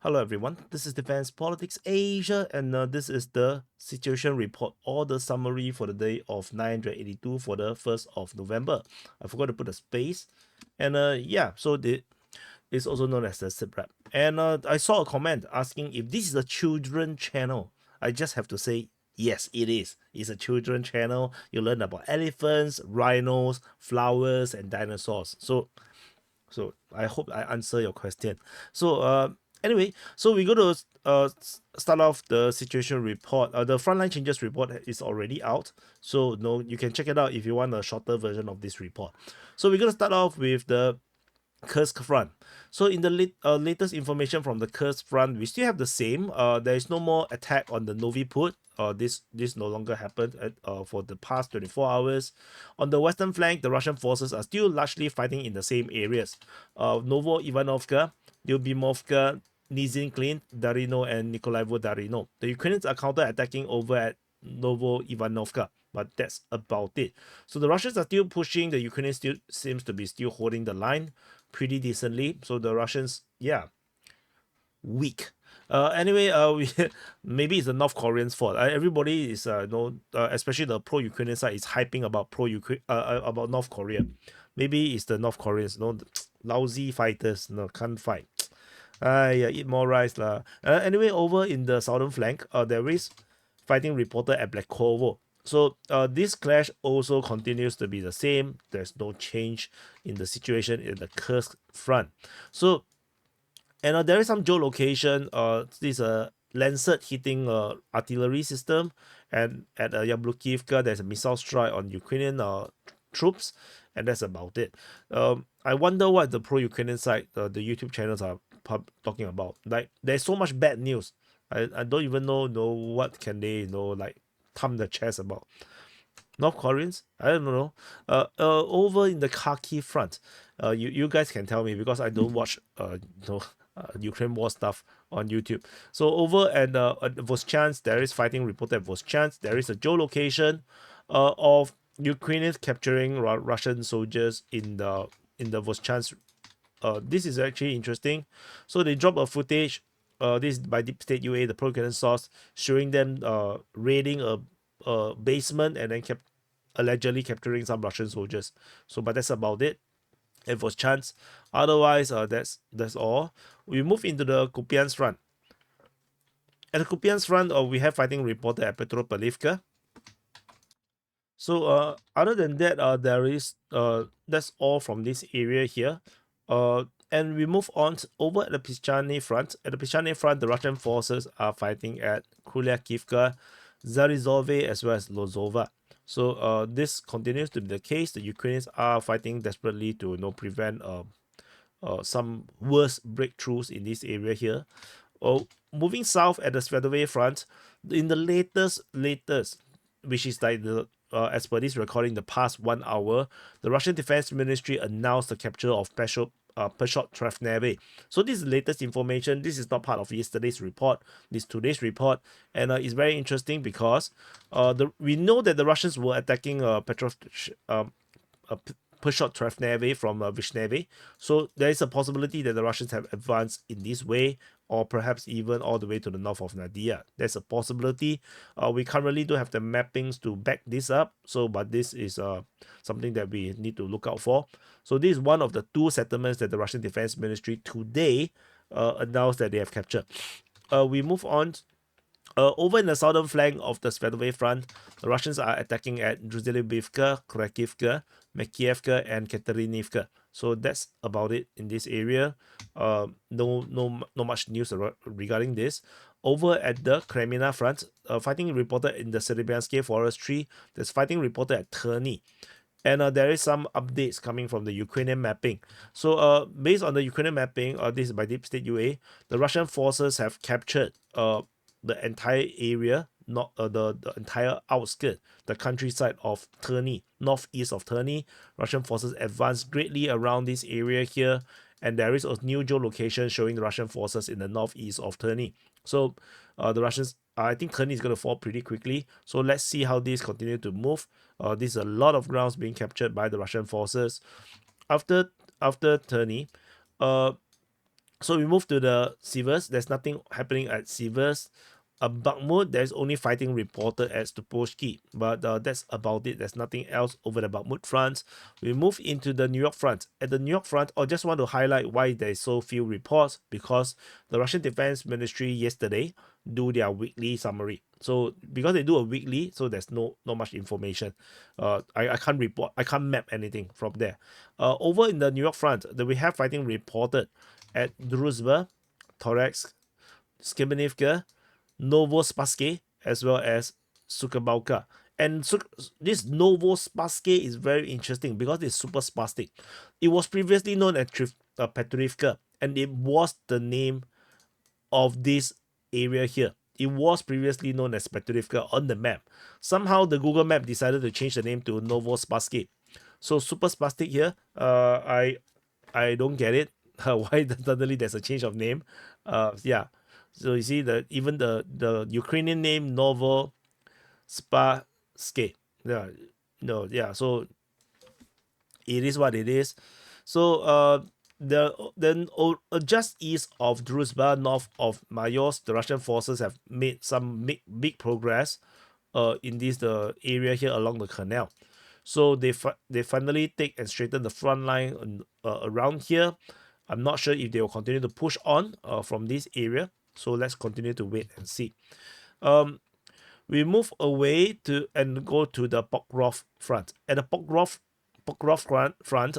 Hello everyone, this is Defense Politics Asia, and this is the situation report or the summary for the day of 982 for the 1st of November. I forgot to put a space, and so it's also known as the SITREP. And I saw a comment asking if this is a children channel. I just have to say yes, it is. It's a children channel. You learn about elephants, rhinos, flowers, and dinosaurs. So I hope I answer your question. Anyway, so we're going to start off the situation report. The frontline changes report is already out, so no, you can check it out if you want a shorter version of this report. So we're going to start off with the Kursk front. So in the latest information from the Kursk front, we still have the same. There is no more attack on the Novi Put. This no longer happened for the past 24 hours. On the western flank, the Russian forces are still largely fighting in the same areas. Novo Ivanovka, Lyubimovka, Nizhyn Klin, Darino, and Nikolaevo Darino. The Ukrainians are counter-attacking over at Novo Ivanovka, but that's about it. So the Russians are still pushing. The Ukrainians still seems to be still holding the line pretty decently. So the Russians, weak. Anyway, we maybe it's the North Koreans' fault. Everybody is especially the pro-Ukrainian side is hyping about about North Korea. Maybe it's the North Koreans, lousy fighters, can't fight. Yeah, eat more rice lah. Anyway, over in the southern flank, there is fighting reported at Blakovo. So this clash also continues to be the same. There's no change in the situation in the Kursk front. So, and there is some geolocation. This Lancet hitting artillery system, and at Yablukivka there's a missile strike on Ukrainian troops, and that's about it. I wonder what the pro-Ukrainian side, the YouTube channels are talking about. Like, there's so much bad news. I don't even know what can they like thumb the chest about. North Koreans, I don't know. Over in the Kharkiv front, you guys can tell me because I don't watch Ukraine war stuff on YouTube. So over at Voschansk, there is fighting reported at Voschansk. There is a geolocation of Ukrainians capturing Russian soldiers in the Voschansk. This is actually interesting. So they drop a footage. This is by Deep State UA, the pro-Ukrainian source, showing them raiding a basement and then allegedly capturing some Russian soldiers. So, but that's about it. It was chance. Otherwise, that's all. We move into the Kupiansk front. At the Kupiansk front, we have fighting reported at Petropavlivka. So, other than that, there is that's all from this area here. And we move on over at the Pischany front. At the Pischany front, the Russian forces are fighting at Kuliakivka, Zarizove, as well as Lozova. So this continues to be the case. The Ukrainians are fighting desperately to prevent some worse breakthroughs in this area here. Moving south at the Svedove front, in the latest, which is like the as per this recording, the past 1 hour, the Russian Defense Ministry announced the capture of Peshot Trefneve. So this is the latest information. This is not part of yesterday's report. This today's report, and it's very interesting because we know that the Russians were attacking Peshot Trefneve from Vishneve. So there is a possibility that the Russians have advanced in this way, or perhaps even all the way to the north of Nadia. There's a possibility. We currently don't have the mappings to back this up. So, but this is something that we need to look out for. So this is one of the 2 settlements that the Russian Defense Ministry today announced that they have captured. We move on. Over in the southern flank of the Svedove front, the Russians are attacking at Druzilibivka, Krakivka, Makievka, and Katerinivka. So that's about it in this area. No much news regarding this. Over at the Kremina front, fighting reported in the Serbiansky forestry. There's fighting reported at Terny. And there is some updates coming from the Ukrainian mapping. So based on the Ukrainian mapping, this is by Deep State UA, the Russian forces have captured the entire area, not the entire outskirt, the countryside of Terny, northeast of Terny. Russian forces advanced greatly around this area here, and there is a new geolocation showing the Russian forces in the northeast of Terny. So the Russians, I think Terny is going to fall pretty quickly. So let's see how these continue to move. There's a lot of grounds being captured by the Russian forces. After Terny, So we move to the Sivers. There's nothing happening at Sivers. Bakhmut, there's only fighting reported at Stupovsky, but that's about it. There's nothing else over the Bakhmut front. We move into the New York front. At the New York front, I just want to highlight why there's so few reports, because the Russian Defense Ministry yesterday do their weekly summary. So because they do a weekly, so there's not much information. I can't report, I can't map anything from there. Over in the New York front, we have fighting reported at Druzhba, Toretsk, Skibinivka, Novospassky, as well as Sukabalka. And this Novospassky is very interesting because it's super spastic. It was previously known as Petrivka, and it was the name of this area here. It was previously known as Petrivka on the map. Somehow the Google map decided to change the name to Novospassky. So super spastic here. I don't get it. Why suddenly there's a change of name? Yeah. So you see that even the Ukrainian name Novospassky. Yeah. No. Yeah. So it is what it is. So just east of Druzhba, north of Mayos, the Russian forces have made some big progress in this the area here along the canal. So they finally take and straighten the front line around here. I'm not sure if they will continue to push on from this area. So let's continue to wait and see. We move away to and go to the Pokrov front. At the Pokrov front,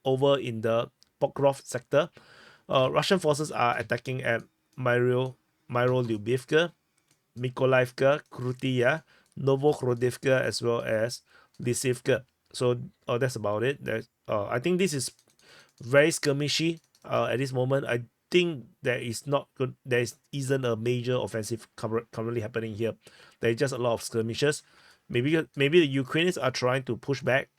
over in the Pokrov sector, Russian forces are attacking at Lyubivka, Mykolaievka, Krutya, Novokrodivka, as well as Lysivka. So that's about it. I think this is very skirmishy at this moment. I think there is not good. There isn't a major offensive currently happening here. There is just a lot of skirmishes. Maybe the Ukrainians are trying to push back,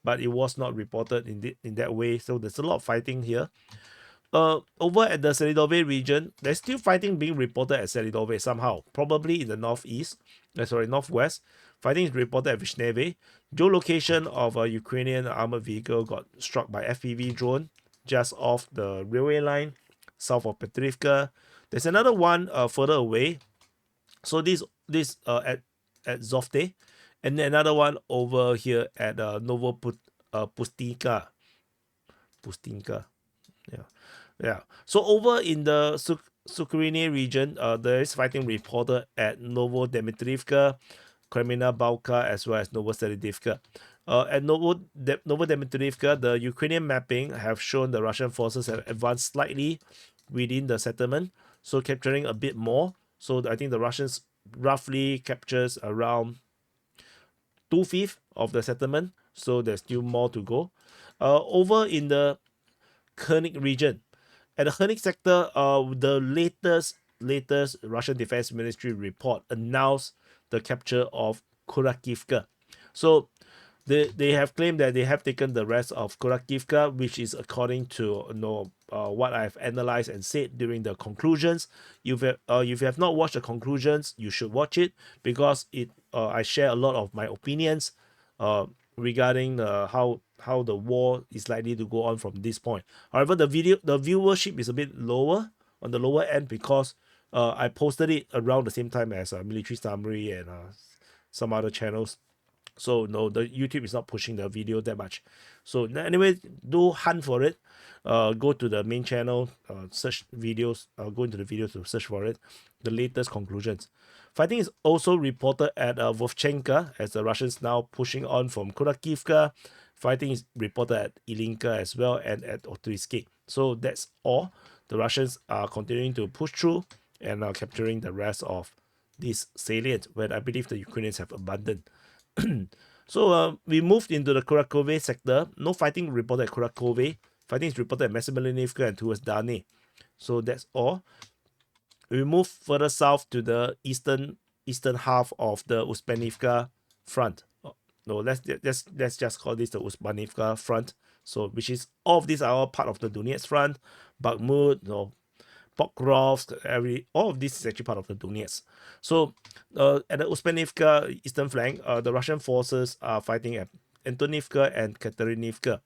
but it was not reported in that way. So there's a lot of fighting here. Over at the Selidove region, there's still fighting being reported at Selidove somehow, probably in the northwest. Fighting is reported at Vishneve. Geolocation of a Ukrainian armored vehicle got struck by FPV drone just off the railway line, south of Petrivka. There's another one further away. So this at Zofte, and then another one over here at Pustinka. Yeah. So over in the Sukhrini region, there is fighting reported at Novodimitrivka, Kremina Balka, as well as Novoselidivka. At Novodimitrivka, the Ukrainian mapping have shown the Russian forces have advanced slightly within the settlement, so capturing a bit more. So I think the Russians roughly captures around 2/5 of the settlement, so there's still more to go. Over in the Khernik region, at the Khernik sector, the latest Russian Defense Ministry report announced the capture of Kurakivka. So they have claimed that they have taken the rest of Kurakivka, which is according to what I've analyzed and said during the conclusions. If you have not watched the conclusions, you should watch it, because I share a lot of my opinions regarding how the war is likely to go on from this point. However, the viewership is a bit lower, on the lower end, because I posted it around the same time as Military Summary and some other channels. So no, the YouTube is not pushing the video that much. So anyway, do hunt for it. Go to the main channel, search videos, go into the video to search for it. The latest conclusions. Fighting is also reported at Vovchenka, as the Russians now pushing on from Kurakivka. Fighting is reported at Ilinka as well, and at Otuisky. So that's all. The Russians are continuing to push through and are capturing the rest of this salient, where I believe the Ukrainians have abandoned. So we moved into the Kurakove sector. No fighting reported at Kurakove. Fighting is reported at Masymelinivka and towards Dane. So that's all. We move further south to the eastern half of the Uspanivka front. No, let's just call this the Uspanivka front. So which is all of these are all part of the Donetsk front. Bakhmut, Pokrovsk, all of this is actually part of the Donetsk. So at the Uspanivka eastern flank, the Russian forces are fighting at Antonivka and Katerinivka.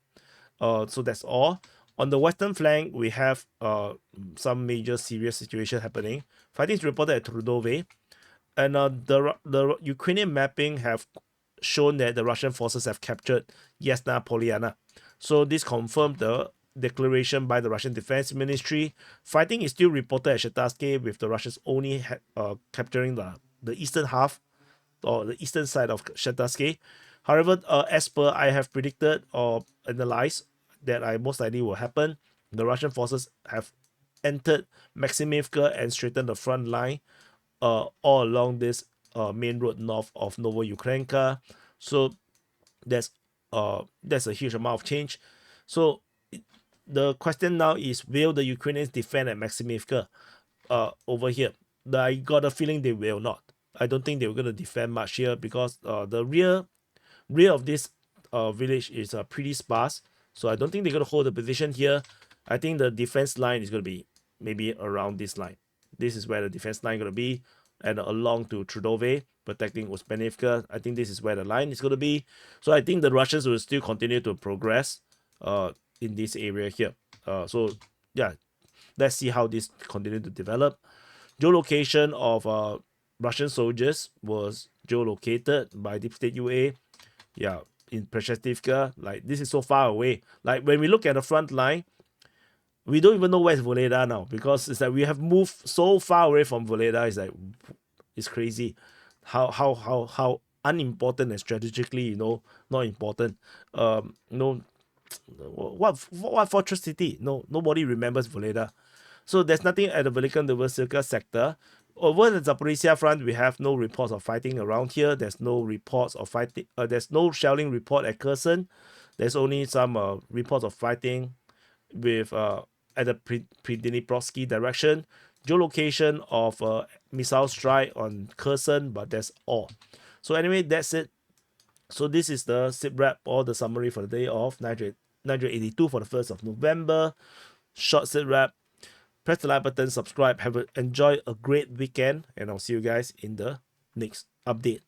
So that's all. On the western flank, we have some major serious situation happening. Fighting is reported at Trudove, and the Ukrainian mapping have shown that the Russian forces have captured Yasna Polyana. So this confirmed the declaration by the Russian Defense Ministry. Fighting is still reported at Shetarsky, with the Russians only capturing the eastern half or the eastern side of Shetarsky. However, as per I have predicted or analyzed that I most likely will happen, the Russian forces have entered Maximivka and straightened the front line all along this main road north of Novoyukreenka. So that's a huge amount of change. So the question now is, will the Ukrainians defend at Maximivka over here? I got a feeling they will not. I don't think they were going to defend much here, because the rear of this village is pretty sparse. So I don't think they're going to hold the position here. I think the defense line is going to be maybe around this line. This is where the defense line is going to be, and along to Trudove, protecting Uspenivka. I think this is where the line is going to be. So I think the Russians will still continue to progress in this area here. So yeah, let's see how this continue to develop. Geolocation of Russian soldiers was geolocated by Deep State UA. Yeah, in Preshestivka. Like, this is so far away. Like, when we look at the front line, we don't even know where's Voleda now, because it's like we have moved so far away from Voleda. It's like, it's crazy how unimportant and strategically, not important. What fortress city? No, nobody remembers Voleda. So there's nothing at the Velikan Novosibirsk sector. Over the Zaporizhia front, we have no reports of fighting around here. There's no reports of fighting. There's no shelling report at Kherson. There's only some reports of fighting with at the Pridniprovsky direction. Geolocation of missile strike on Kherson, but that's all. So anyway, that's it. So this is the SITREP, or the summary for the day of 982 for the 1st of November. Short SITREP. Press the like button, subscribe, enjoy a great weekend, and I'll see you guys in the next update.